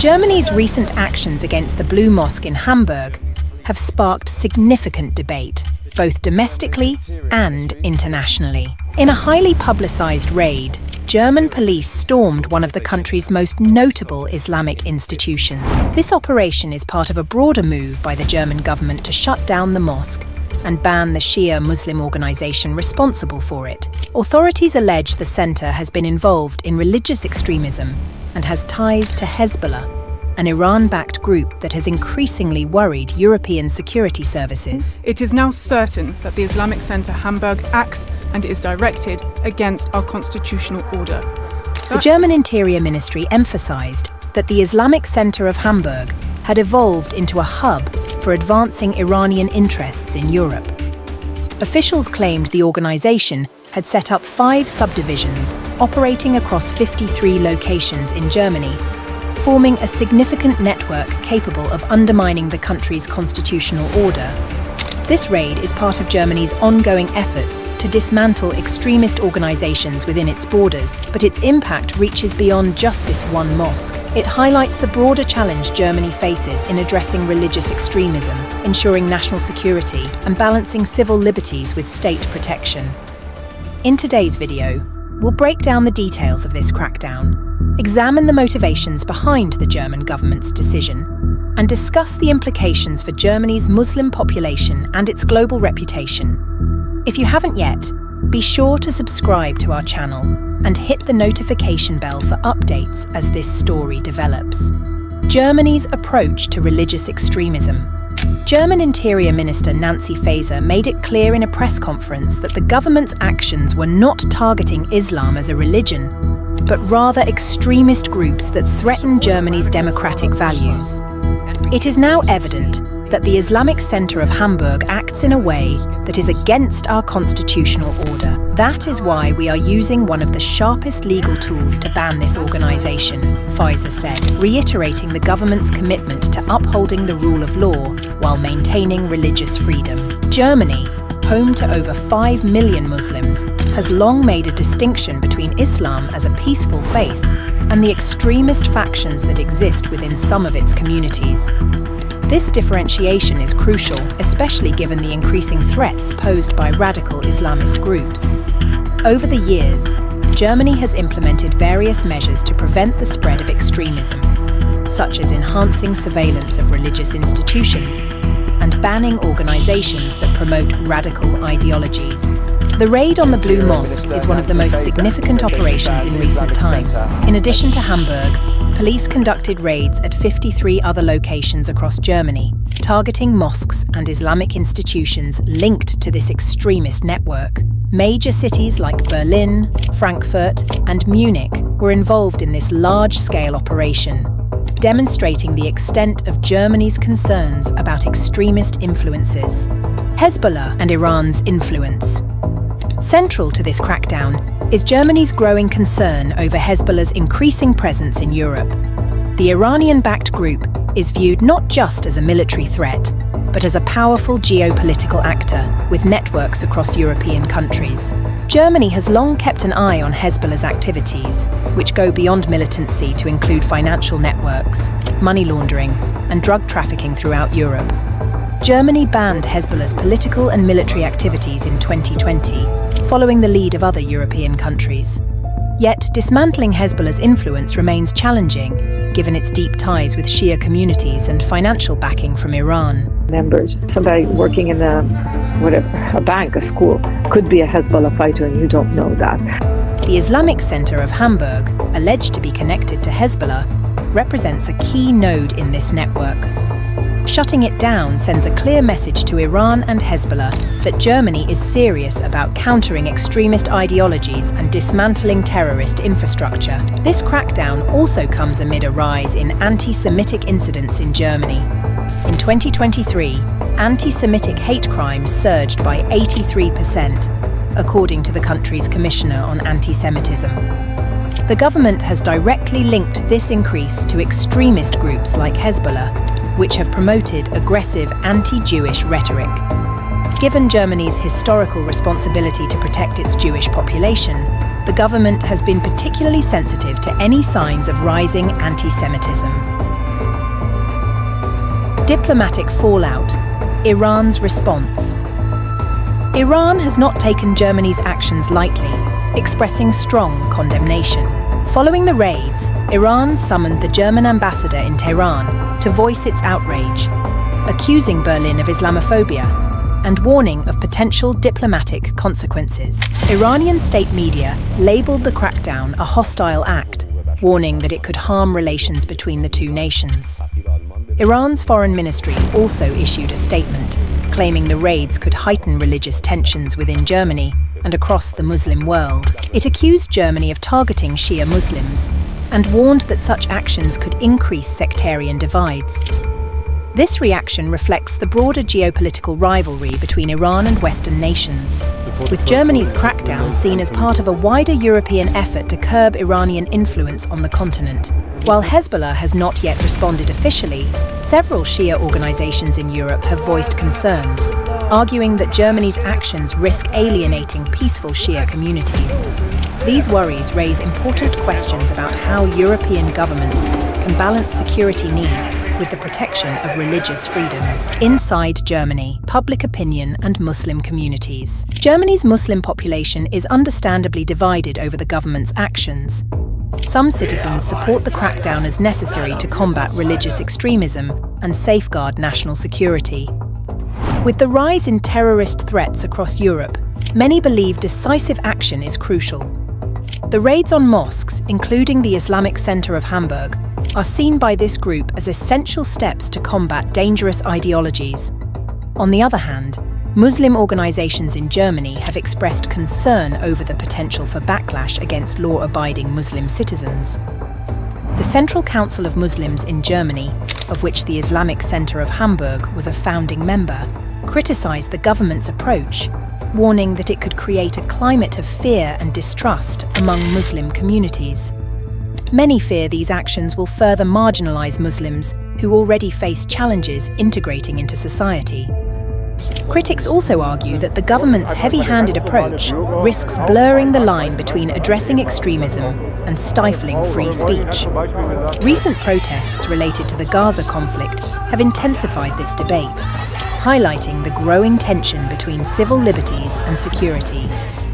Germany's recent actions against the Blue Mosque in Hamburg have sparked significant debate, both domestically and internationally. In a highly publicized raid, German police stormed one of the country's most notable Islamic institutions. This operation is part of a broader move by the German government to shut down the mosque and ban the Shia Muslim organization responsible for it. Authorities allege the center has been involved in religious extremism and has ties to Hezbollah, an Iran-backed group that has increasingly worried European security services. It is now certain that the Islamic Center Hamburg acts and is directed against our constitutional order. The German Interior Ministry emphasized that the Islamic Center of Hamburg had evolved into a hub for advancing Iranian interests in Europe. Officials claimed the organization had set up 5 subdivisions operating across 53 locations in Germany, forming a significant network capable of undermining the country's constitutional order. This raid is part of Germany's ongoing efforts to dismantle extremist organizations within its borders, but its impact reaches beyond just this one mosque. It highlights the broader challenge Germany faces in addressing religious extremism, ensuring national security, and balancing civil liberties with state protection. In today's video, we'll break down the details of this crackdown, examine the motivations behind the German government's decision, and discuss the implications for Germany's Muslim population and its global reputation. If you haven't yet, be sure to subscribe to our channel and hit the notification bell for updates as this story develops. Germany's approach to religious extremism. German Interior Minister Nancy Faeser made it clear in a press conference that the government's actions were not targeting Islam as a religion, but rather extremist groups that threaten Germany's democratic values. It is now evident that the Islamic Center of Hamburg acts in a way that is against our constitutional order. That is why we are using one of the sharpest legal tools to ban this organization, Faeser said, reiterating the government's commitment to upholding the rule of law while maintaining religious freedom. Germany, home to over 5 million Muslims, has long made a distinction between Islam as a peaceful faith and the extremist factions that exist within some of its communities. This differentiation is crucial, especially given the increasing threats posed by radical Islamist groups. Over the years, Germany has implemented various measures to prevent the spread of extremism, such as enhancing surveillance of religious institutions and banning organizations that promote radical ideologies. The raid on the Blue Mosque is one of the most significant operations in recent times. In addition to Hamburg, police conducted raids at 53 other locations across Germany, targeting mosques and Islamic institutions linked to this extremist network. Major cities like Berlin, Frankfurt, and Munich were involved in this large-scale operation, demonstrating the extent of Germany's concerns about extremist influences. Hezbollah and Iran's influence. Central to this crackdown is Germany's growing concern over Hezbollah's increasing presence in Europe. The Iranian-backed group is viewed not just as a military threat, but as a powerful geopolitical actor with networks across European countries. Germany has long kept an eye on Hezbollah's activities, which go beyond militancy to include financial networks, money laundering, and drug trafficking throughout Europe. Germany banned Hezbollah's political and military activities in 2020, following the lead of other European countries. Yet, dismantling Hezbollah's influence remains challenging, given its deep ties with Shia communities and financial backing from Iran. Members, somebody working in a bank, a school, could be a Hezbollah fighter and you don't know that. The Islamic Center of Hamburg, alleged to be connected to Hezbollah, represents a key node in this network. Shutting it down sends a clear message to Iran and Hezbollah that Germany is serious about countering extremist ideologies and dismantling terrorist infrastructure. This crackdown also comes amid a rise in anti-Semitic incidents in Germany. In 2023, anti-Semitic hate crimes surged by 83%, according to the country's Commissioner on Anti-Semitism. The government has directly linked this increase to extremist groups like Hezbollah, which have promoted aggressive anti-Jewish rhetoric. Given Germany's historical responsibility to protect its Jewish population, the government has been particularly sensitive to any signs of rising anti-Semitism. Diplomatic fallout. Iran's response. Iran has not taken Germany's actions lightly, expressing strong condemnation. Following the raids, Iran summoned the German ambassador in Tehran to voice its outrage, accusing Berlin of Islamophobia and warning of potential diplomatic consequences. Iranian state media labeled the crackdown a hostile act, warning that it could harm relations between the two nations. Iran's foreign ministry also issued a statement, claiming the raids could heighten religious tensions within Germany and across the Muslim world. It accused Germany of targeting Shia Muslims and warned that such actions could increase sectarian divides. This reaction reflects the broader geopolitical rivalry between Iran and Western nations, with Germany's crackdown seen as part of a wider European effort to curb Iranian influence on the continent. While Hezbollah has not yet responded officially, several Shia organizations in Europe have voiced concerns, arguing that Germany's actions risk alienating peaceful Shia communities. These worries raise important questions about how European governments can balance security needs with the protection of religious freedoms. Inside Germany, public opinion and Muslim communities. Germany's Muslim population is understandably divided over the government's actions. Some citizens support the crackdown as necessary to combat religious extremism and safeguard national security. With the rise in terrorist threats across Europe, many believe decisive action is crucial. The raids on mosques, including the Islamic Center of Hamburg, are seen by this group as essential steps to combat dangerous ideologies. On the other hand, Muslim organizations in Germany have expressed concern over the potential for backlash against law-abiding Muslim citizens. The Central Council of Muslims in Germany, of which the Islamic Center of Hamburg was a founding member, criticized the government's approach, warning that it could create a climate of fear and distrust among Muslim communities. Many fear these actions will further marginalize Muslims who already face challenges integrating into society. Critics also argue that the government's heavy-handed approach risks blurring the line between addressing extremism and stifling free speech. Recent protests related to the Gaza conflict have intensified this debate, highlighting the growing tension between civil liberties and security.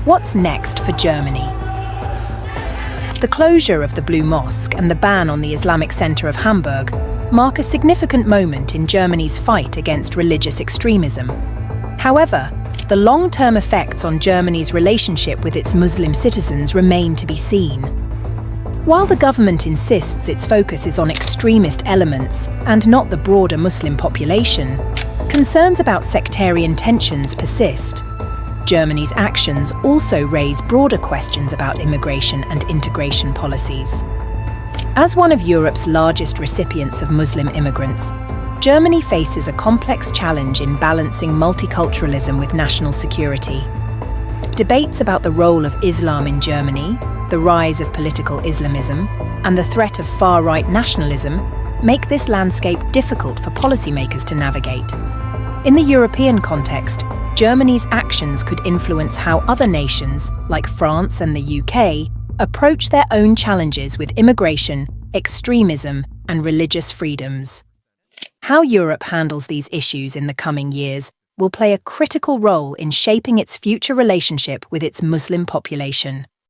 What's next for Germany? The closure of the Blue Mosque and the ban on the Islamic Center of Hamburg mark a significant moment in Germany's fight against religious extremism. However, the long-term effects on Germany's relationship with its Muslim citizens remain to be seen. While the government insists its focus is on extremist elements and not the broader Muslim population, concerns about sectarian tensions persist. Germany's actions also raise broader questions about immigration and integration policies. As one of Europe's largest recipients of Muslim immigrants, Germany faces a complex challenge in balancing multiculturalism with national security. Debates about the role of Islam in Germany, the rise of political Islamism, and the threat of far-right nationalism make this landscape difficult for policymakers to navigate. In the European context, Germany's actions could influence how other nations, like France and the UK, approach their own challenges with immigration, extremism, and religious freedoms. How Europe handles these issues in the coming years will play a critical role in shaping its future relationship with its Muslim population.